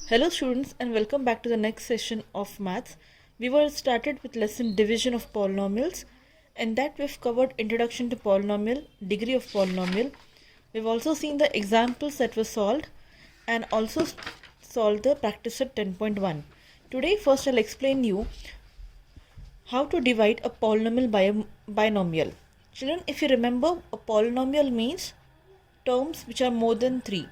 Hello students and welcome back to the next session of maths. We were started with lesson division of polynomials, and that we've covered introduction to polynomial, degree of polynomial. We've also seen the examples that were solved and also solved the practice at 10.1. Today first I'll explain you how to divide a polynomial by a binomial. Children, if you remember, a polynomial means terms which are more than 3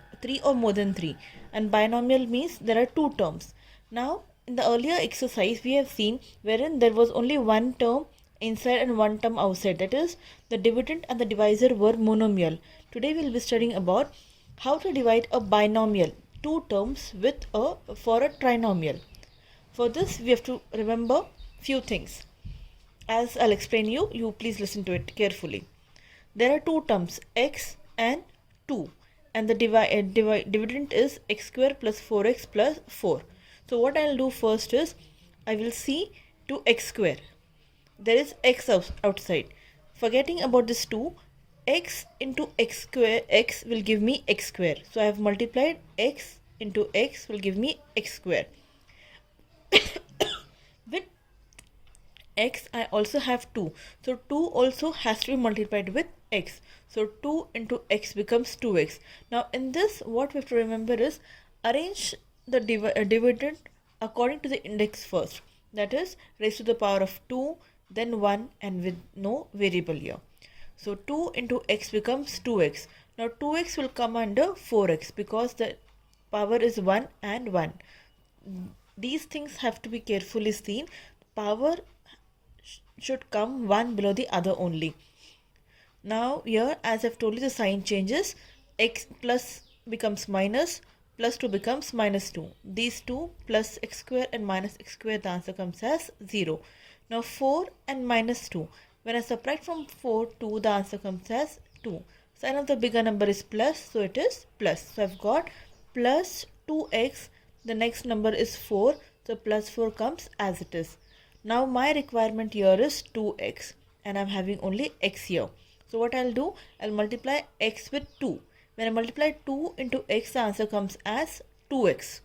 or more than 3, and binomial means there are two terms. Now in the earlier exercise we have seen wherein there was only one term inside and one term outside, that is the dividend and the divisor were monomial. Today we will be studying about how to divide a binomial, two terms with a for a trinomial. For this we have to remember few things. As I'll explain you please listen to it carefully. There are two terms x and 2, and the dividend is x square plus 4x plus 4. So what I'll do first is I will see to x square. There is x outside. Forgetting about this 2, x into x square, x will give me x square. So I have multiplied x into x will give me x square. With x I also have 2, so 2 also has to be multiplied with x, so 2 into x becomes 2x. Now in this what we have to remember is arrange the dividend according to the index first, that is raised to the power of 2 then 1 and with no variable here. So 2 into x becomes 2x. Now 2x will come under 4x because the power is 1 and 1. These things have to be carefully seen. Power should come one below the other only. Now here, as I've told you, the sign changes. X plus becomes minus, plus 2 becomes minus 2. These two plus x square and minus x square, the answer comes as 0. Now 4 and minus 2. When I subtract from 4 2, the answer comes as 2. Sign of the bigger number is plus, so it is plus. So I've got plus 2x. The next number is 4, so plus 4 comes as it is. Now my requirement here is 2x and I'm having only x here. So what I'll do, I'll multiply x with 2. When I multiply 2 into x, the answer comes as 2x.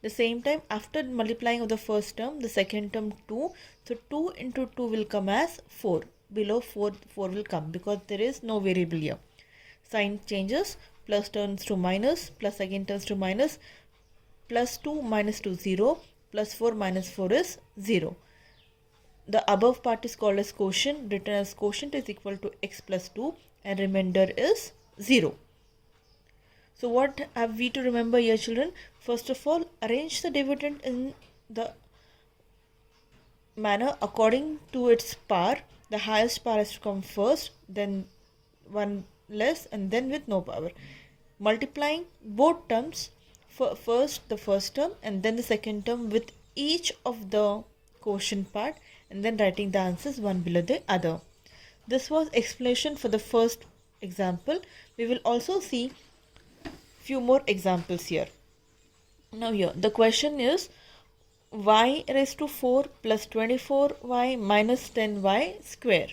The same time, after multiplying of the first term, the second term 2. So 2 into 2 will come as 4. Below 4 will come because there is no variable here. Sign changes, plus turns to minus, plus again turns to minus, plus 2 minus 2 0, plus 4 minus 4 is 0. The above part is called as quotient. Written as quotient is equal to x plus 2 and remainder is 0. So what have we to remember here, children? First of all, arrange the dividend in the manner according to its power. The highest power has to come first, then one less and then with no power. Multiplying both terms, first the first term and then the second term with each of the quotient part, and then writing the answers one below the other. This was explanation for the first example. We will also see few more examples here. Now here the question is y raised to 4 plus 24y minus 10y square.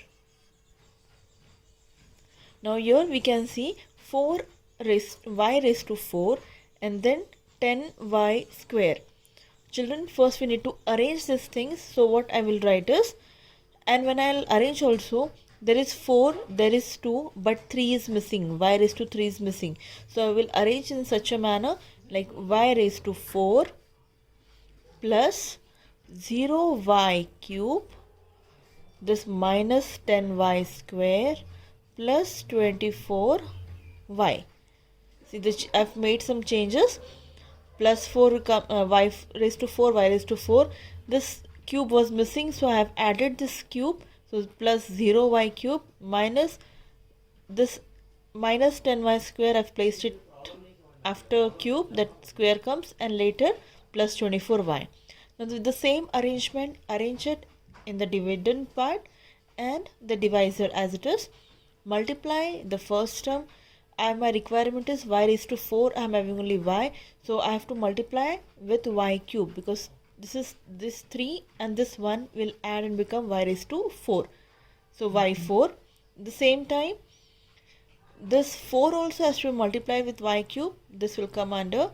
Now here we can see y raised to 4 and then 10y square. Children, first we need to arrange these things. So what I will write is, and when I'll arrange also, there is 4, there is 2, but 3 is missing. Y raised to 3 is missing. So I will arrange in such a manner like y raised to 4 plus 0y cube, this minus 10y square plus 24y. See, I've made some changes. Plus 4 y raised to 4, y raised to 4. This cube was missing, so I have added this cube. So plus 0y cube minus this minus 10y square. I've placed it after cube, that square comes, and later plus 24y. Now with the same arrangement, arrange it in the dividend part and the divisor as it is. Multiply the first term. My requirement is y raised to 4. I am having only y, so I have to multiply with y cube because this 3 and this 1 will add and become y raised to 4. So y4. The same time, this 4 also has to be multiplied with y cube. This will come under.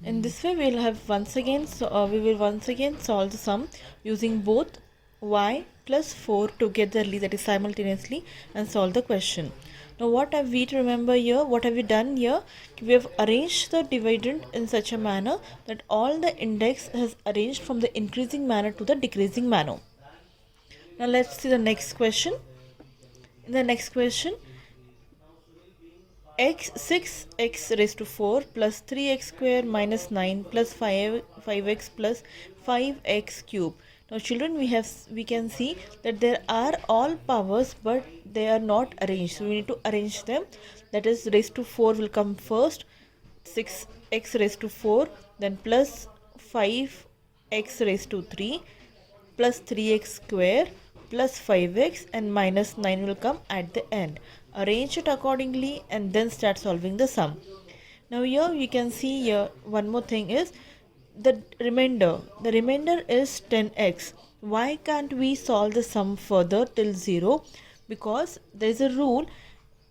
In this way, we will once again solve the sum using both y plus 4 togetherly, that is simultaneously, and solve the question. Now, what have we to remember here? What have we done here? We have arranged the dividend in such a manner that all the index has arranged from the increasing manner to the decreasing manner. Now, let's see the next question. In the next question, 6x raised to 4 plus 3x square minus 9 plus 5x plus 5x cube. Now children, we can see that there are all powers but they are not arranged, so we need to arrange them. That is, raised to 4 will come first, 6x raised to 4, then plus 5x raised to 3 plus 3x square plus 5x and minus 9 will come at the end. Arrange it accordingly and then start solving the sum. Now here you can see here one more thing is the remainder. The remainder is 10x. Why can't we solve the sum further till 0? Because there is a rule,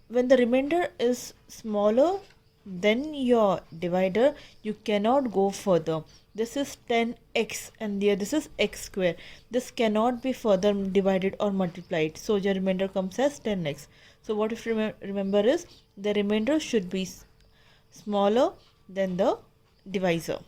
when the remainder is smaller than your divider, you cannot go further. This is 10x and here this is x square. This cannot be further divided or multiplied. So your remainder comes as 10x. So what if remember is the remainder should be smaller than the divisor.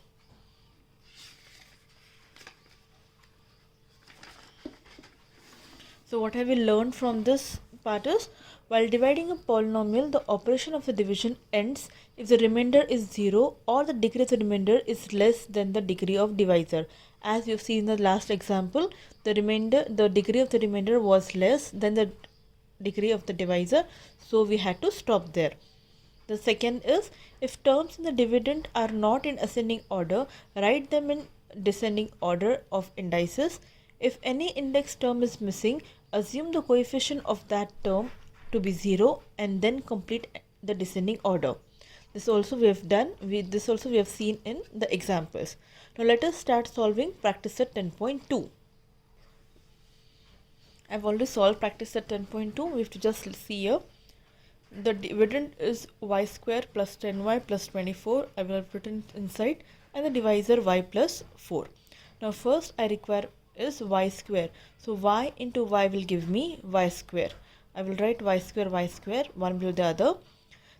So what have we learned from this part is, while dividing a polynomial, the operation of the division ends if the remainder is 0 or the degree of the remainder is less than the degree of divisor. As you've seen in the last example, the degree of the remainder was less than the degree of the divisor, so we had to stop there. The second is, if terms in the dividend are not in ascending order, write them in descending order of indices. If any index term is missing, assume the coefficient of that term to be 0 and then complete the descending order. This also we have done. This also we have seen in the examples. Now let us start solving practice set 10.2. I've already solved practice set 10.2. We have to just see here. The dividend is y square plus 10y plus 24. I will have written inside, and the divisor y plus 4. Now first I require is y square. So y into y will give me y square. I will write y square, one below the other.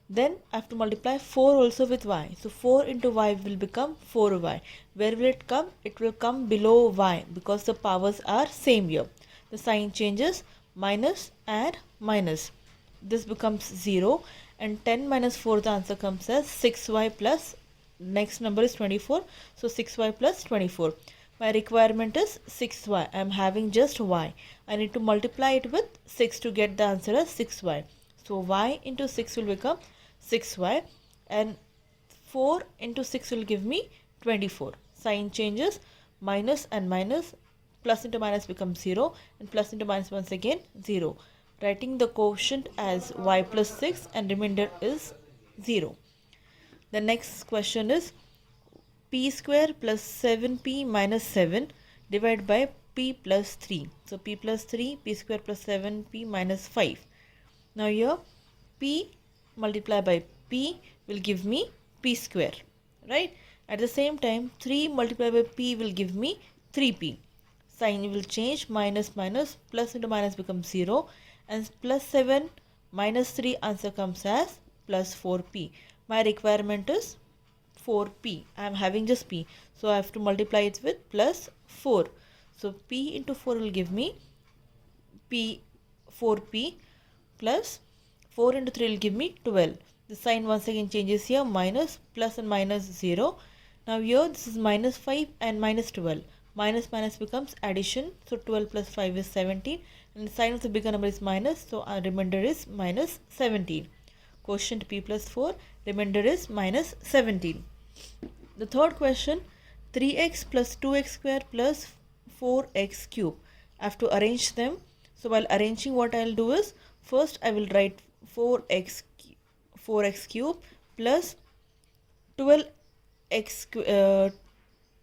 Then I have to multiply 4 also with y. So 4 into y will become 4y. Where will it come? It will come below y because the powers are same here. The sign changes, minus and minus. This becomes 0 and 10 minus 4, the answer comes as 6y plus, next number is 24. So 6y plus 24. My requirement is 6y. I am having just y. I need to multiply it with 6 to get the answer as 6y. So y into 6 will become 6y and 4 into 6 will give me 24. Sign changes, minus and minus, plus into minus becomes 0 and plus into minus once again 0. Writing the quotient as y plus 6 and remainder is 0. The next question is p square plus 7p minus 7 divided by p plus 3. So p plus 3, p square plus 7p minus 5. Now here p multiplied by p will give me p square, right? At the same time 3 multiplied by p will give me 3p. Sign will change, minus minus, plus into minus becomes 0 and plus 7 minus 3 answer comes as plus 4p. My requirement is 4p. I am having just p, so I have to multiply it with plus 4. So p into 4 will give me 4p plus 4 into 3 will give me 12. The sign once again changes here, minus, plus and minus 0. Now here this is minus 5 and minus 12. Minus minus becomes addition, so 12 plus 5 is 17 and the sign of the bigger number is minus, so our remainder is minus 17. Quotient p plus 4, remainder is minus 17. The third question, 3x plus 2x square plus 4x cube. I have to arrange them. So while arranging, what I will do is, first I will write 4x cube plus 12x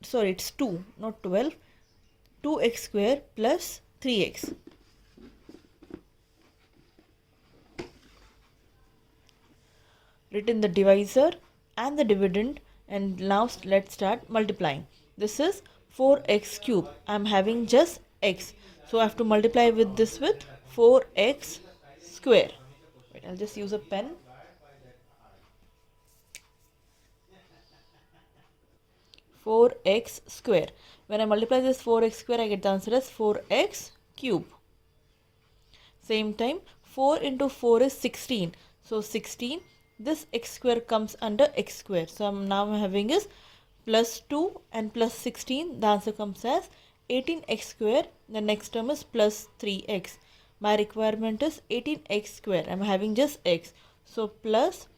sorry, it's 2, not 12, 2x square plus 3x. Written the divisor and the dividend And now let's start multiplying. This is 4x cube. I'm having just x. So I have to multiply with this with 4x square. Wait, I'll just use a pen. 4x square. When I multiply this 4x square, I get the answer as 4x cube. Same time, 4 into 4 is 16. So 16, this x square comes under x square. So I'm now having is plus 2 and plus 16. The answer comes as 18x square. The next term is plus 3x. My requirement is 18x square. I'm having just x. So plus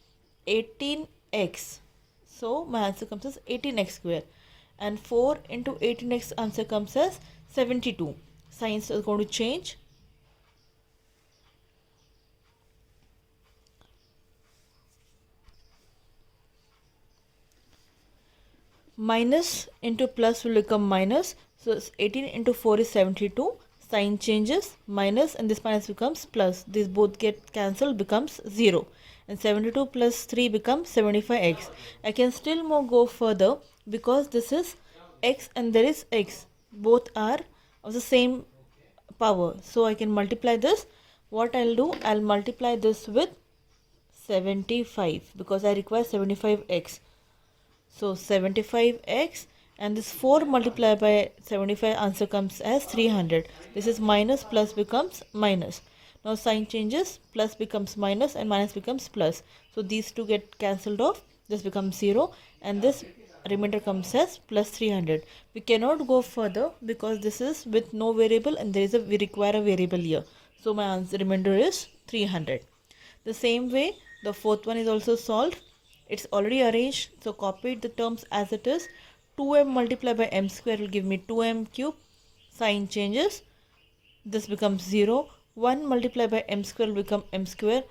18x. So my answer comes as 18x square. And 4 into 18x answer comes as 72. Signs is going to change. Minus into plus will become minus. So 18 into 4 is 72. Sign changes. Minus and this minus becomes plus. These both get cancelled, becomes 0. And 72 plus 3 becomes 75x. I can still more go further because this is x and there is x. Both are of the same power. So I can multiply this. What I'll do, I'll multiply this with 75 because I require 75x. So 75x and this 4 multiplied by 75 answer comes as 300. This is minus, plus becomes minus. Now sign changes, plus becomes minus and minus becomes plus. So these two get cancelled off. This becomes 0 and this remainder comes as plus 300. We cannot go further because this is with no variable and we require a variable here. So my answer remainder is 300. The same way the fourth one is also solved. It's already arranged, so copy the terms as it is. 2m multiplied by m square will give me 2m cube. Sign changes. This becomes 0. 1 multiplied by m square will become m square.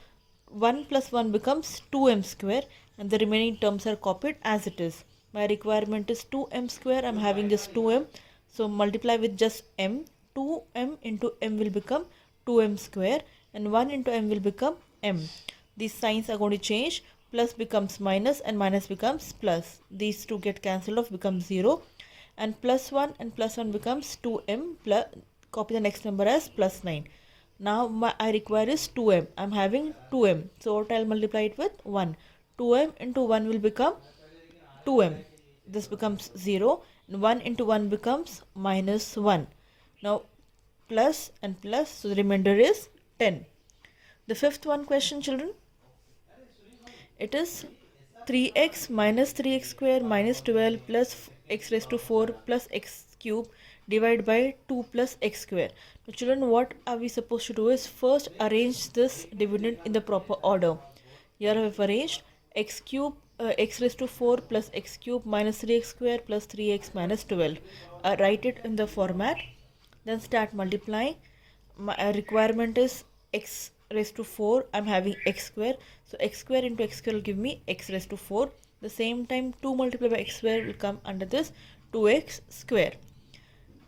1 plus 1 becomes 2m square and the remaining terms are copied as it is. My requirement is 2m square. I'm having just 2m. So multiply with just m. 2m into m will become 2m square and 1 into m will become m. These signs are going to change. Plus becomes minus and minus becomes plus. These two get cancelled off, becomes 0. And plus 1 and plus 1 becomes 2m. Plus, copy the next number as plus 9. Now I require is 2m. I'm having 2m. So what I'll multiply it with? 1. 2m into 1 will become 2m. This becomes 0. And 1 into 1 becomes minus 1. Now plus and plus. So the remainder is 10. The fifth one question, children. It is 3x minus 3x square minus 12 plus x raised to 4 plus x cube divided by 2 plus x square. Now children, what are we supposed to do is first arrange this dividend in the proper order. Here I have arranged x cube x raised to 4 plus x cube minus 3x square plus 3x minus 12. Write it in the format. Then start multiplying. My requirement is x raised to 4. I'm having x square. So x square into x square will give me x raised to 4. The same time 2 multiplied by x square will come under this 2x square.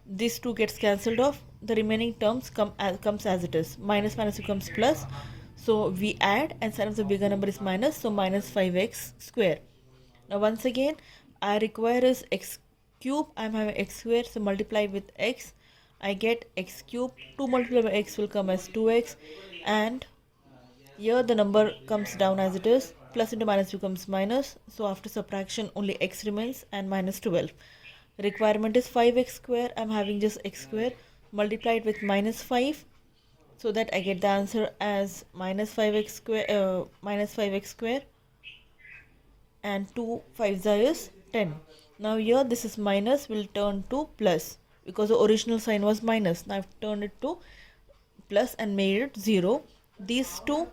These two gets cancelled off. The remaining terms comes as it is. Minus minus becomes plus. So we add and sign of the bigger number is minus. So minus 5x square. Now once again I require is x cube. I'm having x square. So multiply with x. I get x cube. 2 multiplied by x will come as 2x. And here the number comes down as it is. Plus into minus becomes minus. So after subtraction only x remains and minus 12. Requirement is 5x square. I'm having just x square. Multiplied with minus 5. So that I get the answer as minus 5x square. And 2 5s is 10. Now here this is minus will turn to plus. Because the original sign was minus. Now I've turned it to plus and made it 0. These two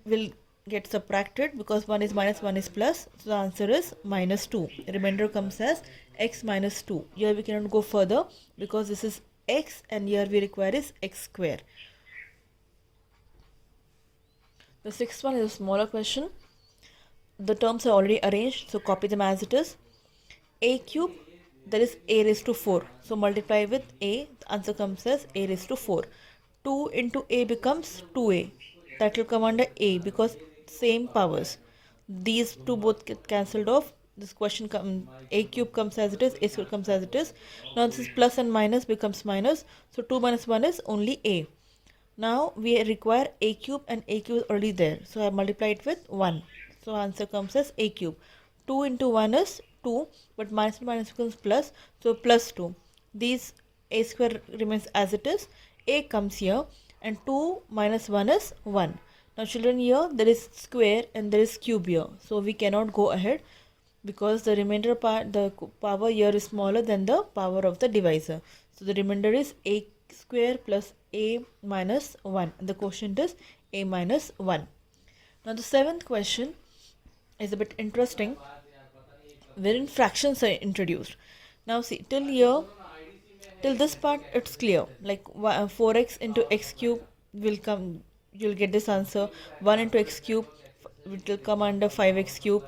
will get subtracted because one is minus, one is plus. So the answer is minus 2. Remainder comes as x minus 2. Here we cannot go further because this is x and here we require is x square. The sixth one is a smaller question. The terms are already arranged, so copy them as it is. A cube, that is a raised to 4. So multiply with a, the answer comes as a raised to 4. 2 into a becomes 2a. That will come under a because same powers. These two both get cancelled off. this question a cube comes as it is, a square comes as it is. Now this is plus and minus becomes minus, so 2 minus 1 is only a. Now we require a cube, and a cube is already there, so I multiply it with 1. So answer comes as a cube. 2 into 1 is 2, but minus and minus becomes plus, so plus 2. These a square remains as it is, a comes here, and 2 minus 1 is 1. Now children, here there is square and there is cube here, so we cannot go ahead because the remainder part, the power here is smaller than the power of the divisor. So the remainder is a square plus a minus 1, and the quotient is a minus 1. Now the 7th question is a bit interesting, wherein fractions are introduced. Now see, till here, till this part it's clear, like 4x into x cube will come, you'll get this answer. 1 into x cube will come under 5x cube.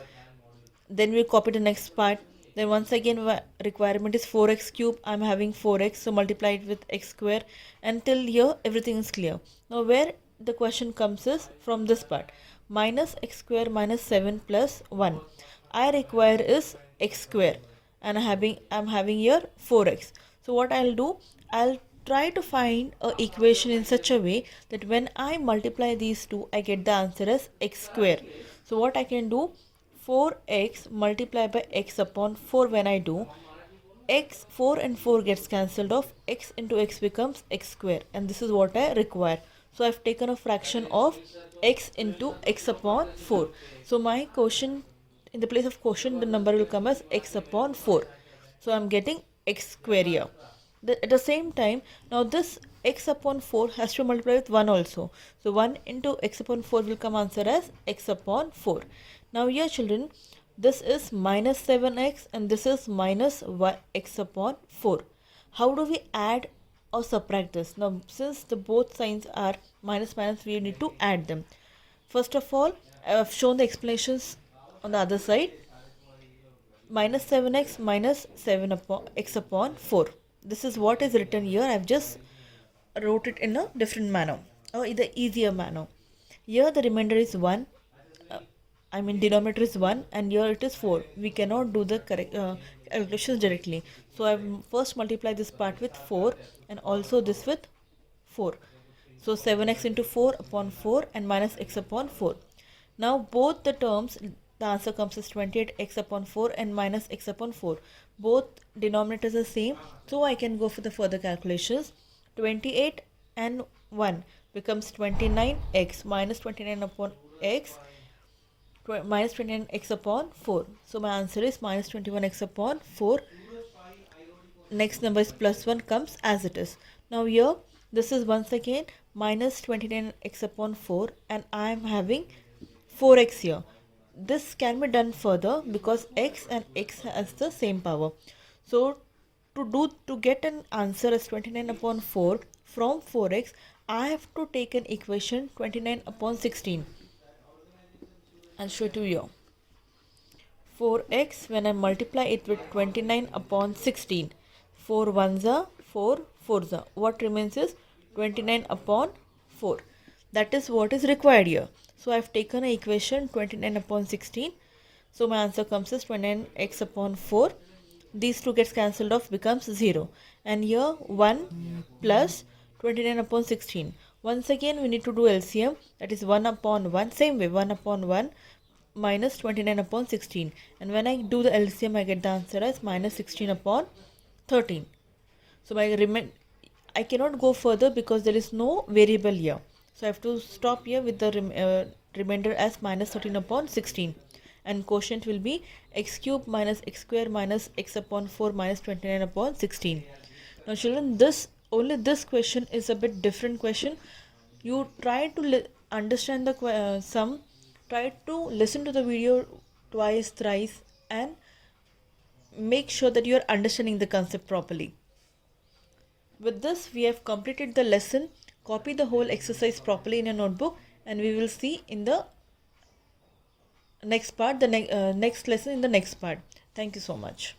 Then we'll copy the next part. Then once again requirement is 4x cube, I'm having 4x, so multiply it with x square, and till here everything is clear. Now where the question comes is from this part, minus x square minus 7 plus 1. I require is x square, and I'm having here 4x. So what I'll do, I'll try to find a equation in such a way that when I multiply these two, I get the answer as x square. So what I can do, 4x multiplied by x upon 4, when I do, x, 4 and 4 gets cancelled off, x into x becomes x square, and this is what I require. So I've taken a fraction of x into x upon 4. So my quotient, in the place of quotient, the number will come as x upon 4. So I'm getting x square here. At the same time, now this x upon 4 has to multiply with 1 also. So 1 into x upon 4 will come answer as x upon 4. Now here children, this is minus 7x and this is minus x upon 4. How do we add or subtract this? Now since the both signs are minus minus, we need to add them. First of all, I have shown the explanations on the other side. Minus 7x minus 7 upon x upon 4. This is what is written here. I have just wrote it in a different manner, or in the easier manner. Here the remainder is 1. Denominator is 1, and here it is 4. We cannot do the correct calculations directly. So I first multiply this part with 4 and also this with 4. So 7x into 4 upon 4 and minus x upon 4. Now both the terms, the answer comes as 28x upon 4 and minus x upon 4. Both denominators are same, so I can go for the further calculations. 28 and 1 becomes 29x minus 29 upon x minus 29x upon 4. So my answer is minus 21x upon 4. Next number is plus 1 comes as it is. Now here this is once again minus 29x upon 4, and I am having 4x here. This can be done further because x and x has the same power. So to get an answer as 29 upon 4 from 4x, I have to take an equation 29 upon 16. I'll show it to you. 4x, when I multiply it with 29 upon 16, 4 ones are 4 fours are. What remains is 29 upon 4. That is what is required here. So I have taken an equation 29 upon 16. So my answer comes as 29x upon 4. These two gets cancelled off, becomes 0. And here 1 plus 29 upon 16. Once again we need to do LCM, that is 1 upon 1, same way 1 upon 1 minus 29 upon 16. And when I do the LCM, I get the answer as minus 16 upon 13. So I cannot go further because there is no variable here. So I have to stop here with the remainder as minus 13 upon 16. And quotient will be x cube minus x square minus x upon 4 minus 29 upon 16. Now children, only this question is a bit different question. You try to understand the sum, try to listen to the video twice, thrice, and make sure that you are understanding the concept properly. With this, we have completed the lesson. Copy the whole exercise properly in your notebook, and we will see in the next part, the next lesson in the next part. Thank you so much.